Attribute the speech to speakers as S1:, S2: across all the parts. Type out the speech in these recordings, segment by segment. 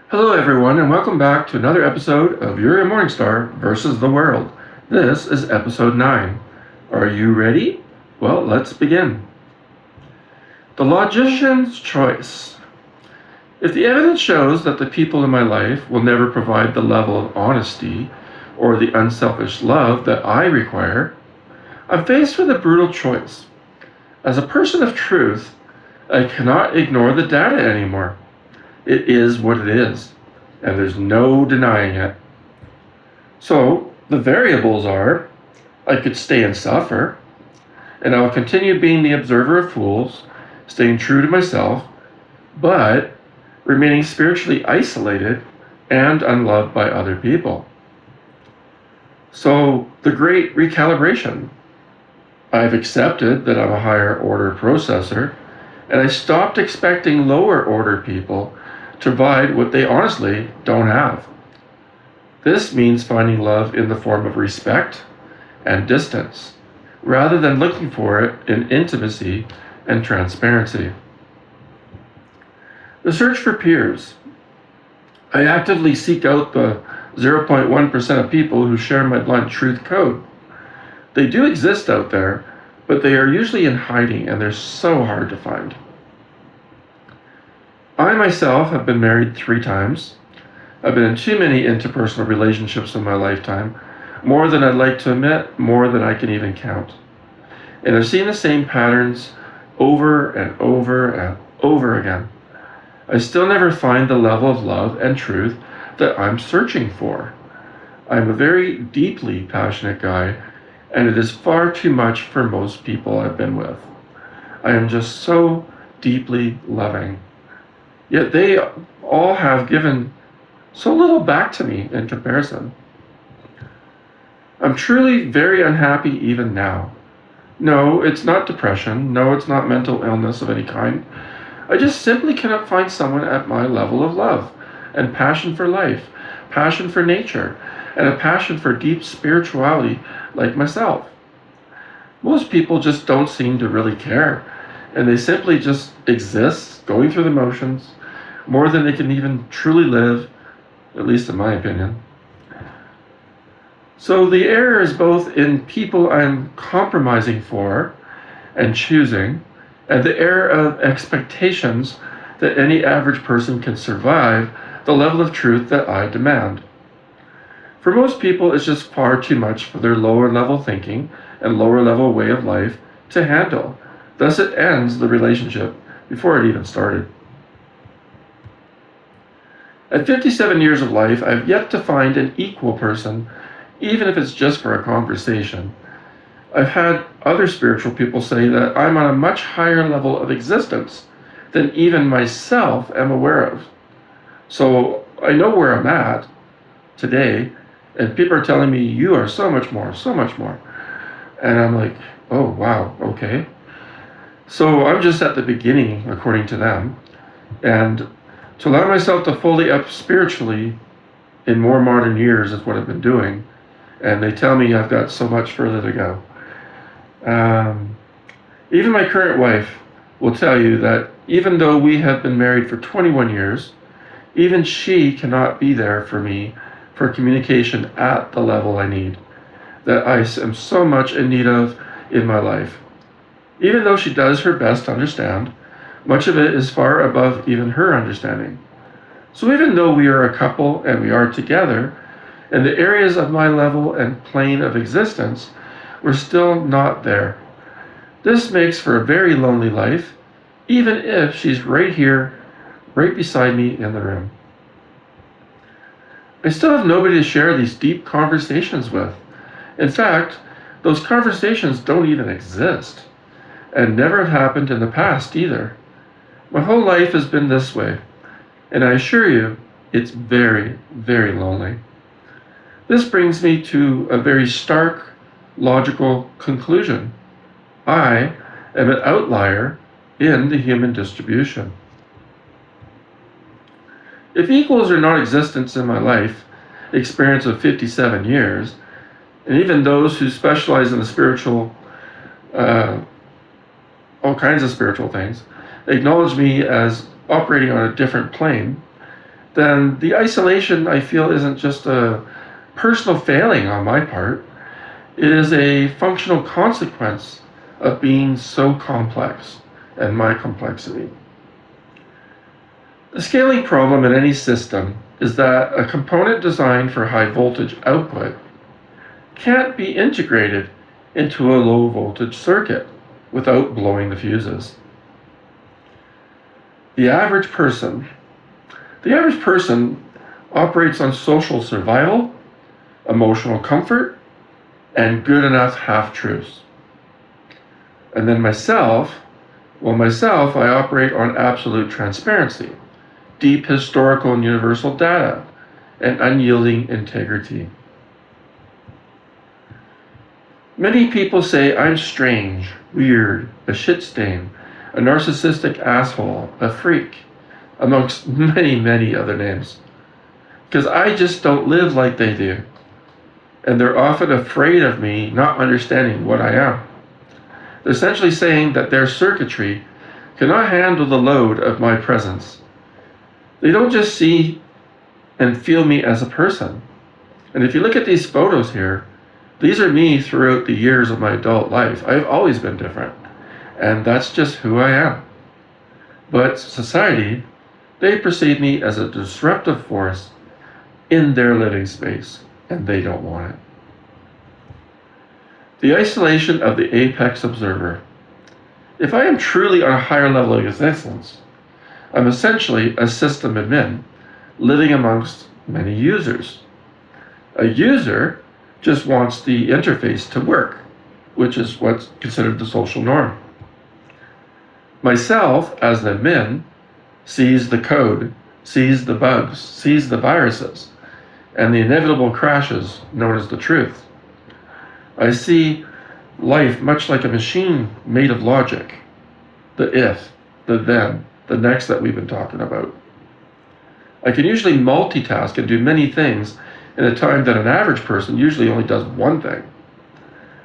S1: Hello everyone and welcome back to another episode of Uriel Morningstar versus the World. This is episode 9. Are you ready? Well, let's begin. The Logician's Choice. If the evidence shows that the people in my life will never provide the level of honesty or the unselfish love that I require, I'm faced with a brutal choice. As a person of truth, I cannot ignore the data anymore. It is what it is, and there's no denying it. So the variables are, I could stay and suffer, and I'll continue being the observer of fools, staying true to myself, but remaining spiritually isolated and unloved by other people. So the great recalibration. I've accepted that I'm a higher order processor, and I stopped expecting lower order people to provide what they honestly don't have. This means finding love in the form of respect and distance, rather than looking for it in intimacy and transparency. The search for peers. I actively seek out the 0.1% of people who share my blunt truth code. They do exist out there, but they are usually in hiding and they're so hard to find. I myself have been married 3 times. I've been in too many interpersonal relationships in my lifetime, more than I'd like to admit, more than I can even count. And I've seen the same patterns over and over and over again. I still never find the level of love and truth that I'm searching for. I'm a very deeply passionate guy, and it is far too much for most people I've been with. I am just so deeply loving. Yet they all have given so little back to me in comparison. I'm truly very unhappy even now. No, it's not depression. No, it's not mental illness of any kind. I just simply cannot find someone at my level of love and passion for life, passion for nature, and a passion for deep spirituality like myself. Most people just don't seem to really care, and they simply just exist, going through the motions, more than they can even truly live, at least in my opinion. So the error is both in people I'm compromising for and choosing, and the error of expectations that any average person can survive the level of truth that I demand. For most people, it's just far too much for their lower level thinking and lower level way of life to handle. Thus it ends the relationship before it even started. At 57 years of life, I've yet to find an equal person, even if it's just for a conversation. I've had other spiritual people say that I'm on a much higher level of existence than even myself am aware of. So I know where I'm at today, and people are telling me, you are so much more, so much more. And I'm like, oh, wow, okay. So I'm just at the beginning, according to them. And to allow myself to fully up spiritually in more modern years is what I've been doing. And they tell me I've got so much further to go. Even my current wife will tell you that even though we have been married for 21 years, even she cannot be there for me for communication at the level I need, that I am so much in need of in my life. Even though she does her best to understand, much of it is far above even her understanding. So even though we are a couple and we are together, in the areas of my level and plane of existence, we're still not there. This makes for a very lonely life, even if she's right here, right beside me in the room. I still have nobody to share these deep conversations with. In fact, those conversations don't even exist, and never have happened in the past either. My whole life has been this way, and I assure you, it's very, very lonely. This brings me to a very stark, logical conclusion. I am an outlier in the human distribution. If equals are non-existent in my life experience of 57 years, and even those who specialize in the spiritual, all kinds of spiritual things, acknowledge me as operating on a different plane, then the isolation, I feel, isn't just a personal failing on my part. It is a functional consequence of being so complex and my complexity. The scaling problem in any system is that a component designed for high voltage output can't be integrated into a low voltage circuit without blowing the fuses. The average person operates on social survival, emotional comfort, and good enough half-truths. And then myself, I operate on absolute transparency, deep historical and universal data, and unyielding integrity. Many people say I'm strange, weird, a shit stain, a narcissistic asshole, a freak, amongst many, many other names. Because I just don't live like they do. And they're often afraid of me not understanding what I am. They're essentially saying that their circuitry cannot handle the load of my presence. They don't just see and feel me as a person. And if you look at these photos here, these are me throughout the years of my adult life. I've always been different. And that's just who I am. But society, they perceive me as a disruptive force in their living space, and they don't want it. The isolation of the apex observer. If I am truly on a higher level of existence, I'm essentially a system admin living amongst many users. A user just wants the interface to work, which is what's considered the social norm. Myself, as an admin, sees the code, sees the bugs, sees the viruses, and the inevitable crashes known as the truth. I see life much like a machine made of logic, the if, the then, the next that we've been talking about. I can usually multitask and do many things in a time that an average person usually only does one thing.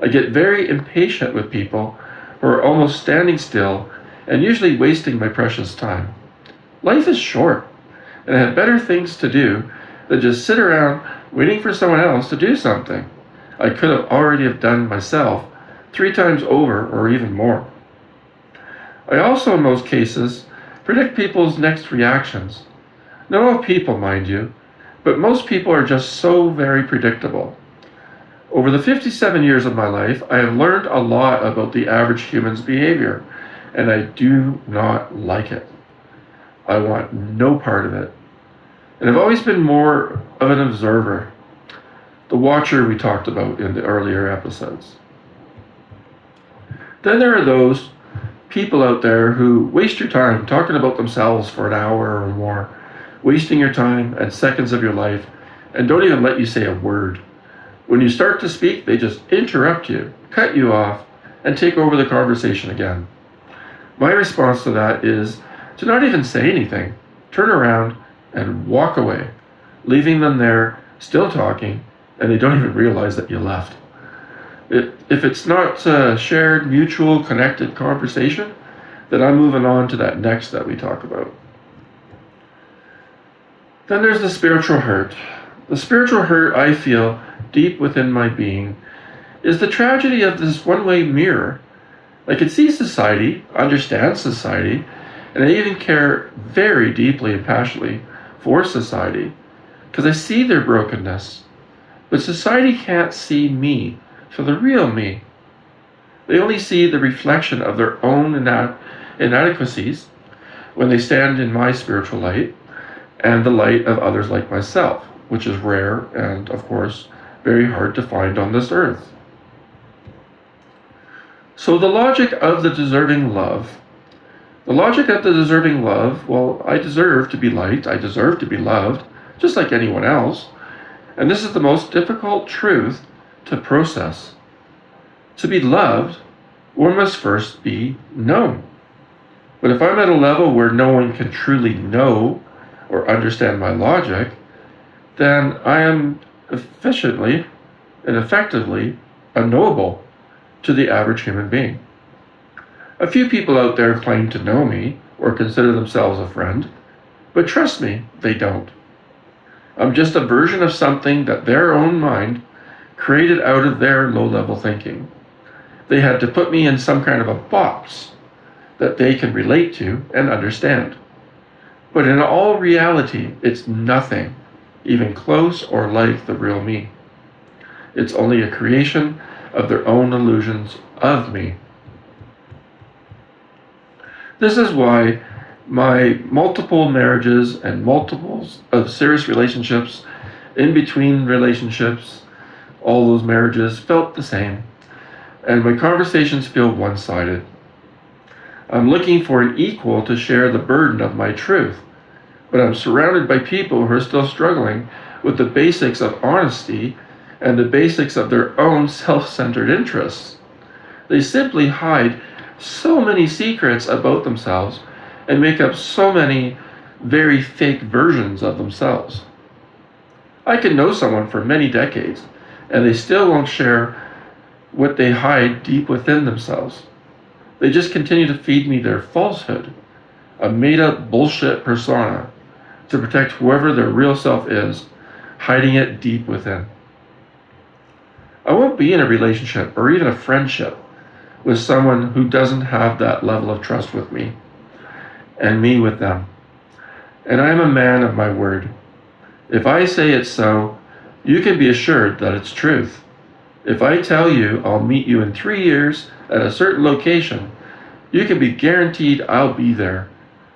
S1: I get very impatient with people who are almost standing still and usually wasting my precious time. Life is short, and I have better things to do than just sit around waiting for someone else to do something I could have already have done myself 3 times over or even more. I also, in most cases, predict people's next reactions. Not all people, mind you, but most people are just so very predictable. Over the 57 years of my life, I have learned a lot about the average human's behavior, and I do not like it. I want no part of it. And I've always been more of an observer, the watcher we talked about in the earlier episodes. Then there are those people out there who waste your time talking about themselves for an hour or more, wasting your time and seconds of your life, and don't even let you say a word. When you start to speak, they just interrupt you, cut you off, and take over the conversation again. My response to that is to not even say anything, turn around, and walk away, leaving them there still talking, and they don't even realize that you left. If it's not a shared, mutual, connected conversation, then I'm moving on to that next that we talk about. Then there's the spiritual hurt. The spiritual hurt I feel deep within my being is the tragedy of this one-way mirror. I can see society, understand society, and I even care very deeply and passionately for society because I see their brokenness. But society can't see me for the real me. They only see the reflection of their own inadequacies when they stand in my spiritual light and the light of others like myself, which is rare and, of course, very hard to find on this earth. So the logic of the deserving love. Well, I deserve to be liked, I deserve to be loved, just like anyone else. And this is the most difficult truth to process. To be loved, one must first be known. But if I'm at a level where no one can truly know or understand my logic, then I am efficiently and effectively unknowable to the average human being. A few people out there claim to know me or consider themselves a friend, But trust me, they don't. I'm just a version of something that their own mind created out of their low-level thinking. They had to put me in some kind of a box that they can relate to and understand. But in all reality, it's nothing even close or like the real me. It's only a creation of their own illusions of me. This is why my multiple marriages and multiples of serious relationships, in between relationships, all those marriages felt the same, and my conversations feel one-sided. I'm looking for an equal to share the burden of my truth, but I'm surrounded by people who are still struggling with the basics of honesty and the basics of their own self-centered interests. They simply hide so many secrets about themselves and make up so many very fake versions of themselves. I can know someone for many decades, and they still won't share what they hide deep within themselves. They just continue to feed me their falsehood, a made-up bullshit persona, to protect whoever their real self is, hiding it deep within. I won't be in a relationship or even a friendship with someone who doesn't have that level of trust with me, and me with them. And I am a man of my word. If I say it's so, you can be assured that it's truth. If I tell you I'll meet you in 3 years at a certain location, you can be guaranteed I'll be there.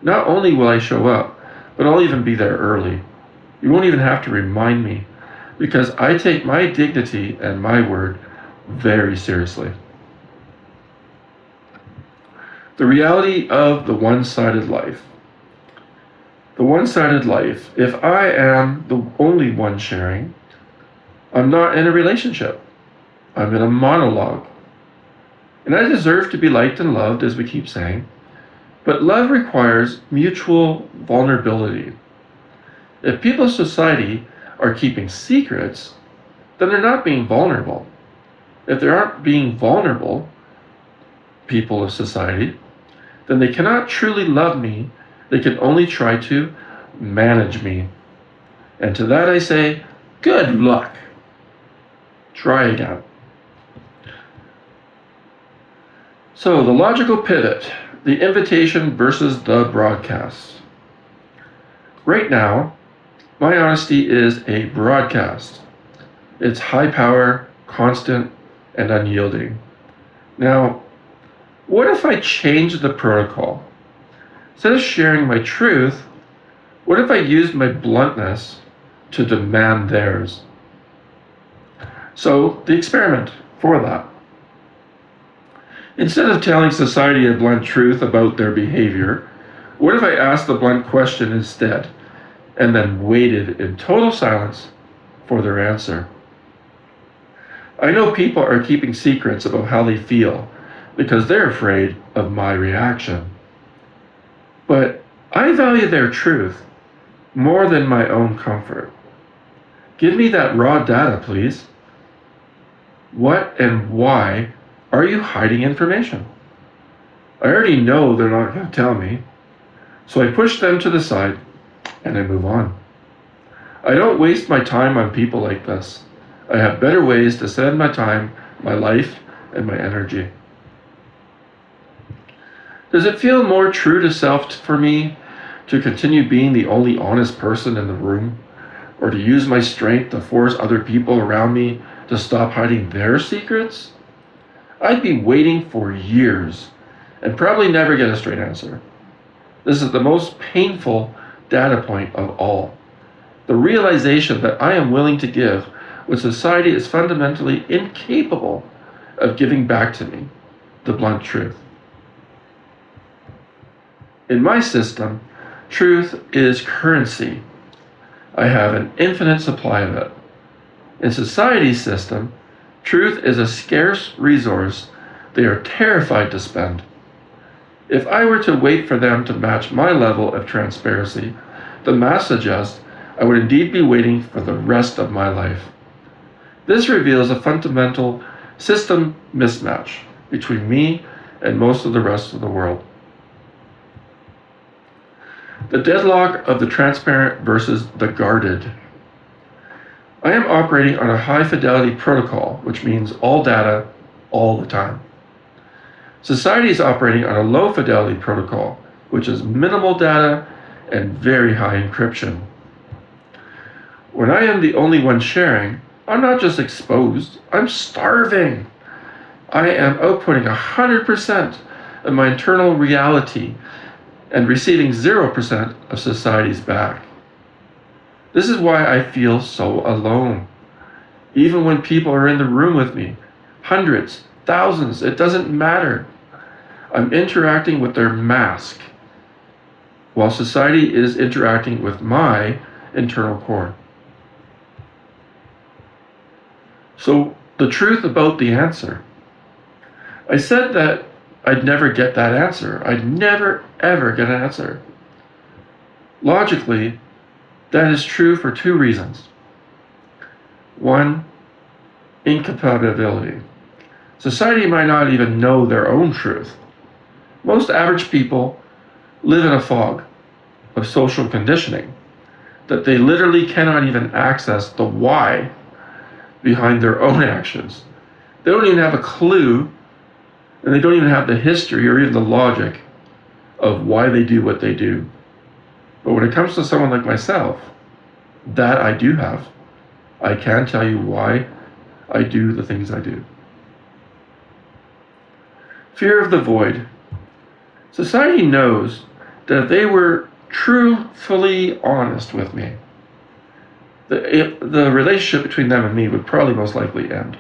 S1: Not only will I show up, but I'll even be there early. You won't even have to remind me, because I take my dignity and my word very seriously. The reality of the one-sided life. The one-sided life, if I am the only one sharing, I'm not in a relationship. I'm in a monologue. And I deserve to be liked and loved, as we keep saying, but love requires mutual vulnerability. If people of society are keeping secrets, then they're not being vulnerable. If they aren't being vulnerable, people of society, then they cannot truly love me. They can only try to manage me. And to that I say, good luck. Try again. So the logical pivot, the invitation versus the broadcast. Right now, my honesty is a broadcast. It's high power, constant, and unyielding. Now, what if I change the protocol? Instead of sharing my truth, what if I used my bluntness to demand theirs? So, the experiment for that. Instead of telling society a blunt truth about their behavior, what if I asked the blunt question instead, and then waited in total silence for their answer? I know people are keeping secrets about how they feel because they're afraid of my reaction. But I value their truth more than my own comfort. Give me that raw data, please. What and why are you hiding information? I already know they're not going to tell me, so I push them to the side and I move on. I don't waste my time on people like this. I have better ways to spend my time, my life, and my energy. Does it feel more true to self for me to continue being the only honest person in the room, or to use my strength to force other people around me to stop hiding their secrets? I'd be waiting for years and probably never get a straight answer. This is the most painful data point of all. The realization that I am willing to give what society is fundamentally incapable of giving back to me, the blunt truth. In my system, truth is currency. I have an infinite supply of it. In society's system, truth is a scarce resource they are terrified to spend. If I were to wait for them to match my level of transparency, the math suggests I would indeed be waiting for the rest of my life. This reveals a fundamental system mismatch between me and most of the rest of the world. The deadlock of the transparent versus the guarded. I am operating on a high-fidelity protocol, which means all data, all the time. Society is operating on a low-fidelity protocol, which is minimal data and very high encryption. When I am the only one sharing, I'm not just exposed, I'm starving. I am outputting 100% of my internal reality and receiving 0% of society's back. This is why I feel so alone. Even when people are in the room with me, hundreds, thousands, it doesn't matter. I'm interacting with their mask, while society is interacting with my internal core. So, the truth about the answer. I said that I'd never get that answer. I'd never, ever get an answer. Logically, that is true for two reasons. One, incompatibility. Society might not even know their own truth. Most average people live in a fog of social conditioning that they literally cannot even access the why behind their own actions. They don't even have a clue, and they don't even have the history or even the logic of why they do what they do. But when it comes to someone like myself, that I do have. I can tell you why I do the things I do. Fear of the void. Society knows that if they were truthfully honest with me, the relationship between them and me would probably most likely end.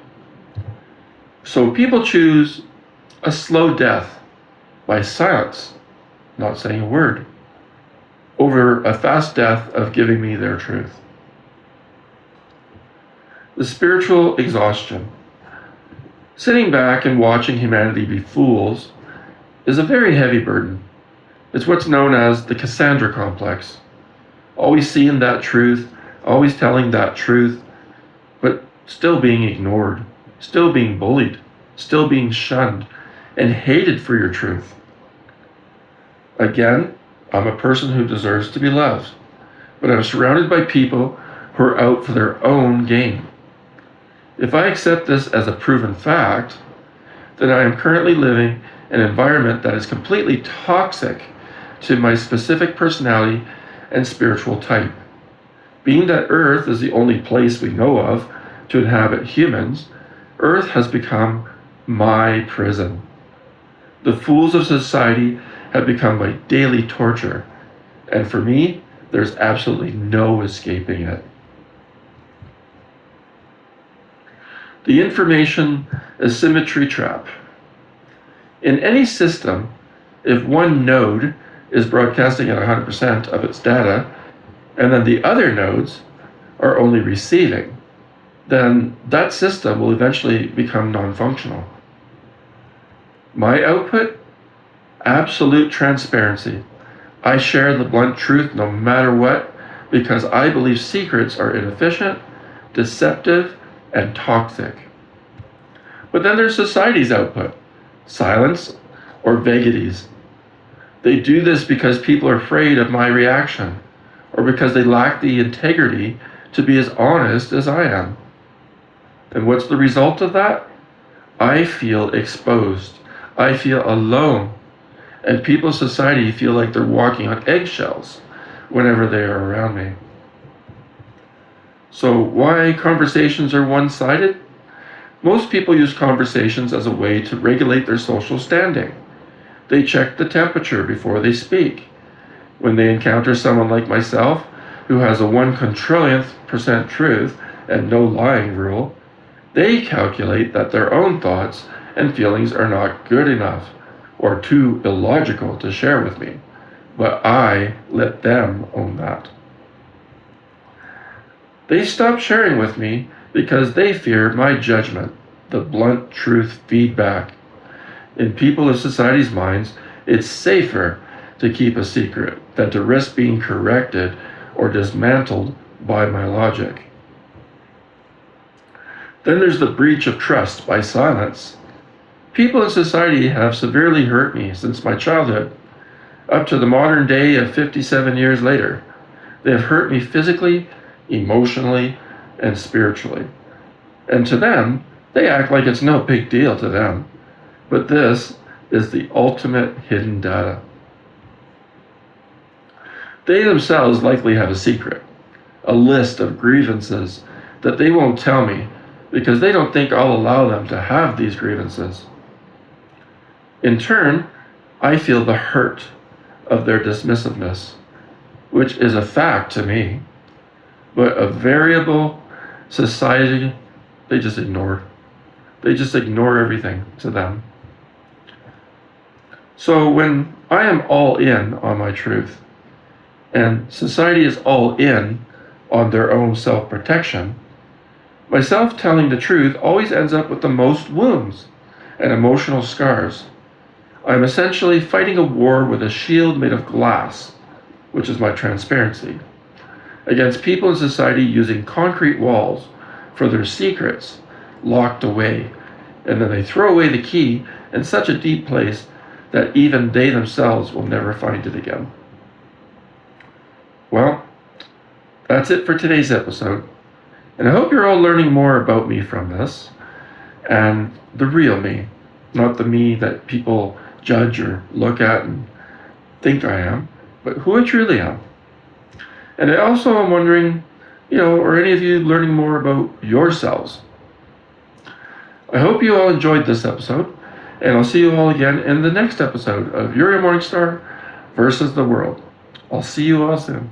S1: So people choose a slow death by silence, not saying a word, over a fast death of giving me their truth. The spiritual exhaustion. Sitting back and watching humanity be fools is a very heavy burden. It's what's known as the Cassandra complex. Always seeing that truth, always telling that truth, but still being ignored, still being bullied, still being shunned, and hated for your truth. Again, I'm a person who deserves to be loved, but I'm surrounded by people who are out for their own gain. If I accept this as a proven fact, then I am currently living in an environment that is completely toxic to my specific personality and spiritual type. Being that Earth is the only place we know of to inhabit humans, Earth has become my prison. The fools of society have become my daily torture, and for me, there's absolutely no escaping it. The information asymmetry trap. In any system, if one node is broadcasting at 100% of its data, and then the other nodes are only receiving, then that system will eventually become non-functional. My output? Absolute transparency. I share the blunt truth no matter what, because I believe secrets are inefficient, deceptive, and toxic. But then there's society's output, silence or vagaries. They do this because people are afraid of my reaction, or because they lack the integrity to be as honest as I am. And what's the result of that? I feel exposed. I feel alone. And people in society feel like they're walking on eggshells whenever they are around me. So why conversations are one-sided? Most people use conversations as a way to regulate their social standing. They check the temperature before they speak. When they encounter someone like myself, who has a 1/1,000,000,000% truth and no lying rule, they calculate that their own thoughts and feelings are not good enough or too illogical to share with me, but I let them own that. They stop sharing with me because they fear my judgment, the blunt truth feedback. In people of society's minds, it's safer to keep a secret than to risk being corrected or dismantled by my logic. Then there's the breach of trust by silence. People in society have severely hurt me since my childhood. up to the modern day of 57 years later. They have hurt me physically, emotionally, and spiritually. And to them, they act like it's no big deal to them. But this is the ultimate hidden data. They themselves likely have a secret, a list of grievances that they won't tell me because they don't think I'll allow them to have these grievances. In turn, I feel the hurt of their dismissiveness, which is a fact to me, but a variable society they just ignore. They just ignore everything to them. So when I am all in on my truth, and society is all in on their own self-protection, myself telling the truth always ends up with the most wounds and emotional scars. I'm essentially fighting a war with a shield made of glass, which is my transparency, against people in society using concrete walls for their secrets locked away, and then they throw away the key in such a deep place that even they themselves will never find it again. Well, that's it for today's episode, and I hope you're all learning more about me from this, and the real me, not the me that people judge or look at and think I am, but who I truly am. And I also am wondering, are any of you learning more about yourselves? I hope you all enjoyed this episode, and I'll see you all again in the next episode of Uriel Morningstar versus the World. I'll see you all soon.